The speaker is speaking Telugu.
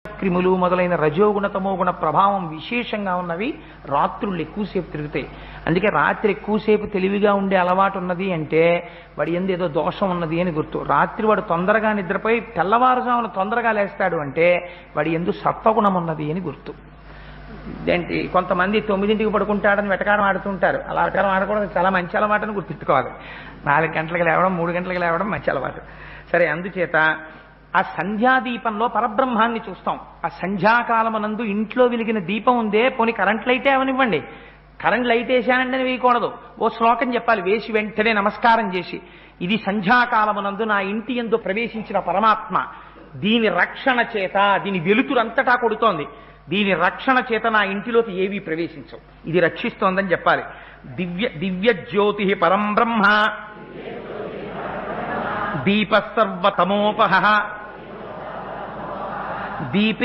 క్రిములు మొదలైన రజోగుణ తమోగుణ ప్రభావం విశేషంగా ఉన్నవి రాత్రుళ్ళు ఎక్కువసేపు తిరుగుతాయి. అందుకే రాత్రి ఎక్కువసేపు తెలివిగా ఉండే అలవాటు ఉన్నది అంటే వాడి యందు ఏదో దోషం ఉన్నది అని గుర్తు. రాత్రి వాడు తొందరగా నిద్రపోయి తెల్లవారుజామున తొందరగా లేస్తాడు అంటే వాడి యందు సత్వగుణం ఉన్నది అని గుర్తు. ఏంటి కొంతమంది 9ంటికి పడుకుంటాడని వెటకారం ఆడుతుంటారు. అలా వెటకారం ఆడకూడదు, చాలా మంచి అలవాటుని గుర్తిట్టుకోవాలి. 4 గంటలకు లేవడం, 3 గంటలకు లేవడం మంచి అలవాటు. సరే, అందుచేత ఆ సంధ్యాదీపంలో పరబ్రహ్మాన్ని చూస్తాం. ఆ సంధ్యాకాలమనందు ఇంట్లో వెలిగిన దీపం ఉందే, పోనీ కరెంట్ లైటే అవనివ్వండి, కరెంట్ లైట్ వేసానంటే వేయకూడదు, ఓ శ్లోకం చెప్పాలి, వేసి వెంటనే నమస్కారం చేసి, ఇది సంధ్యాకాలమనందు నా ఇంటి యందు ప్రవేశించిన పరమాత్మ, దీని రక్షణ చేత, దీని వెలుతురంతటా కొడుతోంది, దీని రక్షణ చేత నా ఇంటిలోకి ఏవీ ప్రవేశించవు, ఇది రక్షిస్తోందని చెప్పాలి. దివ్య జ్యోతి పరం బ్రహ్మ దీప సర్వతమోపహ దీపే